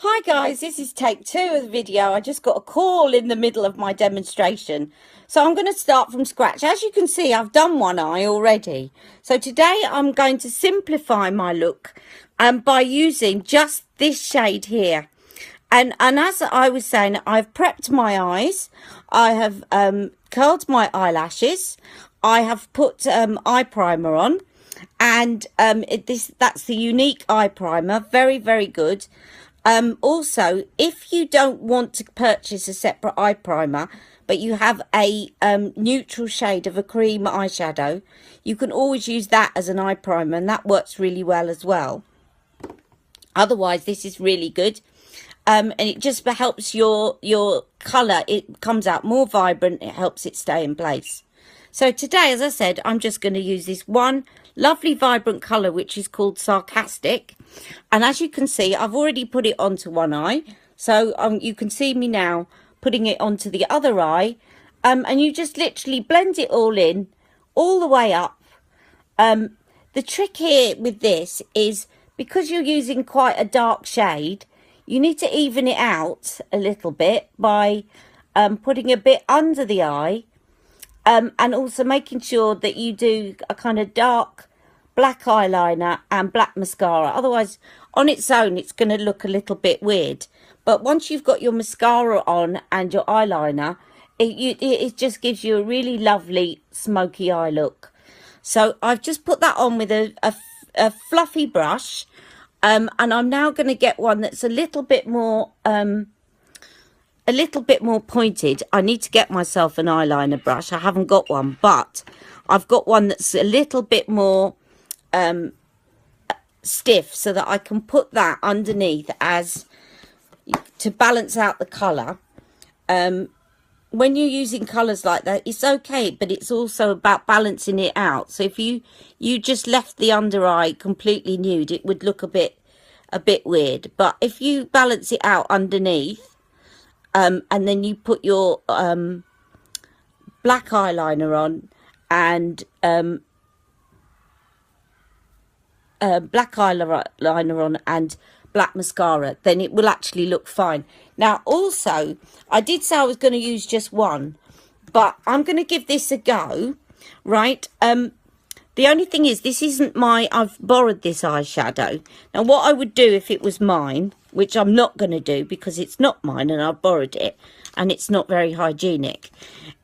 Hi guys, this is take 2 of the video. I just got a call in the middle of my demonstration. So I'm going to start from scratch. As you can see, I've done one eye already. So today I'm going to simplify my look by using just this shade here. And as I was saying, I've prepped my eyes. I have curled my eyelashes. I have put eye primer on. And that's the Younique eye primer. Very, very good. Also, if you don't want to purchase a separate eye primer, but you have a neutral shade of a cream eyeshadow, you can always use that as an eye primer, and that works really well as well. Otherwise, this is really good. And it just helps your colour. It comes out more vibrant. It helps it stay in place. So today, as I said, I'm just going to use this one lovely vibrant colour, which is called Sarcastic. And as you can see, I've already put it onto one eye. So you can see me now putting it onto the other eye. And you just literally blend it all in, all the way up. The trick here with this is, because you're using quite a dark shade, you need to even it out a little bit by putting a bit under the eye. And also making sure that you do a kind of dark black eyeliner and black mascara. Otherwise, on its own, it's going to look a little bit weird. But once you've got your mascara on and your eyeliner, it just gives you a really lovely smoky eye look. So I've just put that on with a fluffy brush. And I'm now going to get one that's a little bit more pointed. I need to get myself an eyeliner brush. I haven't got one, but I've got one that's a little bit more stiff, so that I can put that underneath as to balance out the colour. When you're using colours like that, it's okay, but it's also about balancing it out. So if you just left the under eye completely nude, it would look a bit weird. But if you balance it out underneath, and then you put your black eyeliner on and black eyeliner on and black mascara, then it will actually look fine. Now also, I did say I was going to use just one, but I'm going to give this a go, right? The only thing is, this isn't I've borrowed this eyeshadow. Now what I would do if it was mine, which I'm not going to do because it's not mine and I've borrowed it and it's not very hygienic.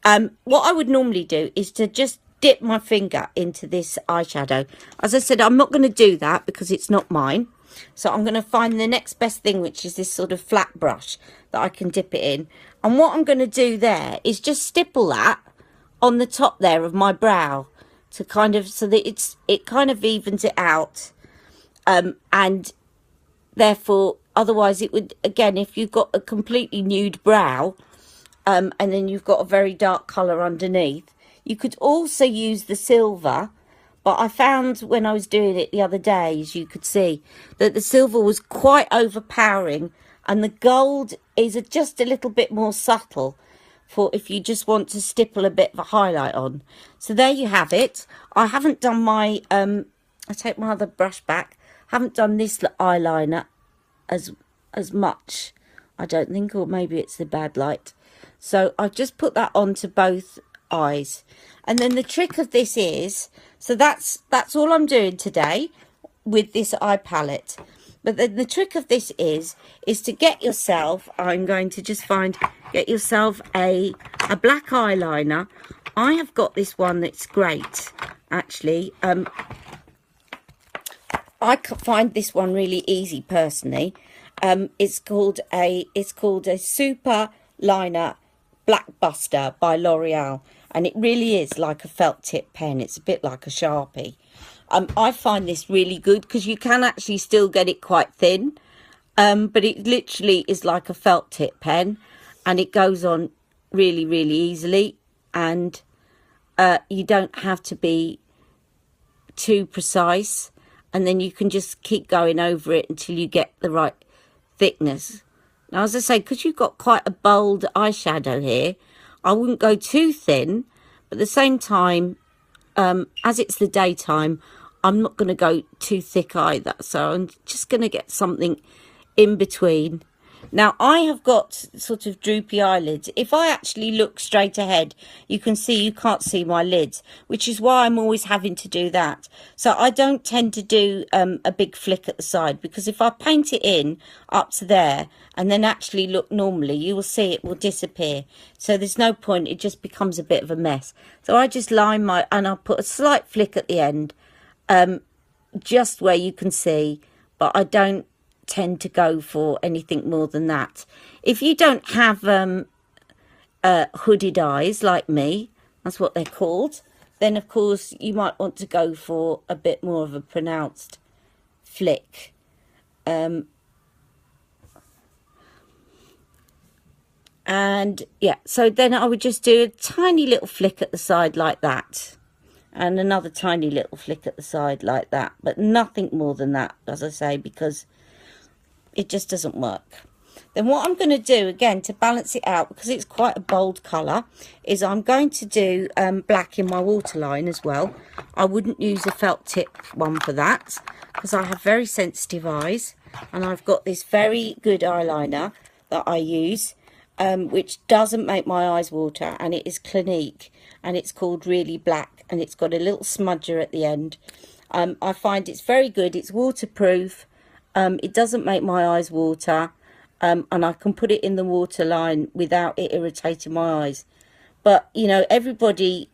What I would normally do is to just dip my finger into this eyeshadow. As I said, I'm not going to do that because it's not mine. So I'm going to find the next best thing, which is this sort of flat brush that I can dip it in. And what I'm going to do there is just stipple that on the top there of my brow, to kind of, so that it kind of evens it out. And therefore, otherwise it would, again, if you've got a completely nude brow, and then you've got a very dark colour underneath, you could also use the silver. But I found when I was doing it the other day, as you could see, that the silver was quite overpowering, and the gold is just a little bit more subtle for if you just want to stipple a bit of a highlight on. So there you have it. I haven't done my, I take my other brush back, haven't done this eyeliner as much, I don't think, or maybe it's the bad light. So I've just put that onto both eyes. And then the trick of this is, so that's all I'm doing today with this eye palette. But then the trick of this is to get yourself, I'm going to just get yourself a black eyeliner. I have got this one that's great, actually. I find this one really easy personally. It's called a superliner blackbuster by L'Oreal, and it really is like a felt tip pen. It's a bit like a Sharpie. I find this really good because you can actually still get it quite thin, but it literally is like a felt tip pen, and it goes on really, really easily, and you don't have to be too precise, and then you can just keep going over it until you get the right thickness. Now, as I say, because you've got quite a bold eyeshadow here, I wouldn't go too thin, but at the same time, as it's the daytime, I'm not going to go too thick either. So I'm just going to get something in between. Now, I have got sort of droopy eyelids. If I actually look straight ahead, you can see you can't see my lids, which is why I'm always having to do that. So I don't tend to do a big flick at the side, because if I paint it in up to there and then actually look normally, you will see it will disappear. So there's no point. It just becomes a bit of a mess. So I just line my, and I'll put a slight flick at the end, just where you can see, but I don't tend to go for anything more than that. If you don't have hooded eyes like me, that's what they're called, then of course you might want to go for a bit more of a pronounced flick. And yeah, so then I would just do a tiny little flick at the side like that, and another tiny little flick at the side like that, but nothing more than that, as I say, because it just doesn't work. Then what I'm going to do, again, to balance it out, because it's quite a bold colour, is I'm going to do black in my waterline as well. I wouldn't use a felt tip one for that, because I have very sensitive eyes, and I've got this very good eyeliner that I use, which doesn't make my eyes water, and it is Clinique, and it's called Really Black, and it's got a little smudger at the end. I find it's very good. It's waterproof. It doesn't make my eyes water, and I can put it in the waterline without it irritating my eyes. But, you know, everybody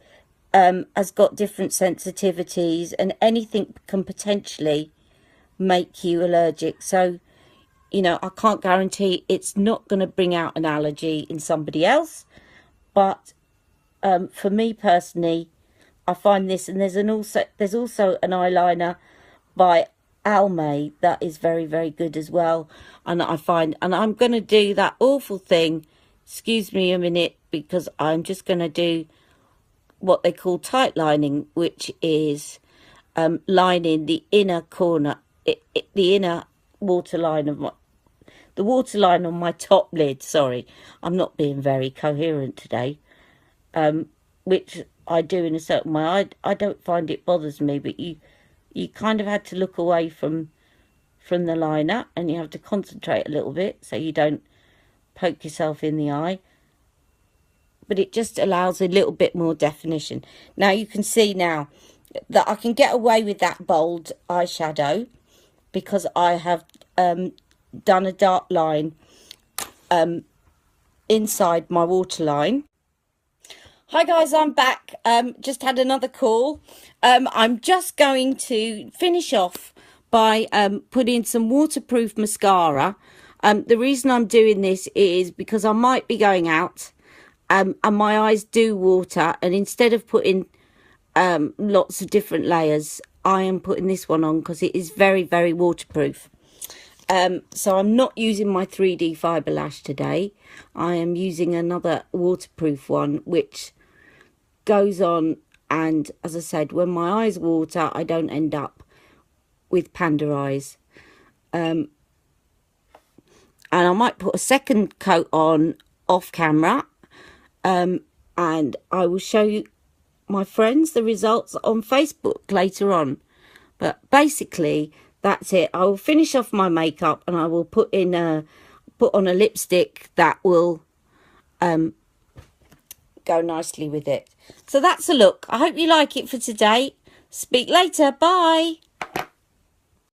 has got different sensitivities, and anything can potentially make you allergic. So, you know, I can't guarantee it's not going to bring out an allergy in somebody else. But for me personally, I find this, and there's also an eyeliner by Almay that is very, very good as well. And I find, and I'm going to do that awful thing, excuse me a minute, because I'm just going to do what they call tight lining, which is lining the inner corner, the inner waterline of my, the waterline on my top lid. Sorry, I'm not being very coherent today, which I do in a certain way. I don't find it bothers me, but you kind of had to look away from the liner, and you have to concentrate a little bit so you don't poke yourself in the eye. But it just allows a little bit more definition. Now you can see now that I can get away with that bold eyeshadow because I have done a dark line inside my waterline. Hi guys, I'm back. Just had another call. I'm just going to finish off by putting some waterproof mascara. The reason I'm doing this is because I might be going out and my eyes do water, and instead of putting lots of different layers, I am putting this one on because it is very, very waterproof. So I'm not using my 3D fibre lash today. I am using another waterproof one, which goes on, and as I said, when my eyes water, I don't end up with panda eyes. And I might put a second coat on off camera, and I will show you, my friends, the results on Facebook later on. But basically that's it. I will finish off my makeup, and I will put on a lipstick that will go nicely with it. So that's a look. I hope you like it for today. Speak later. Bye.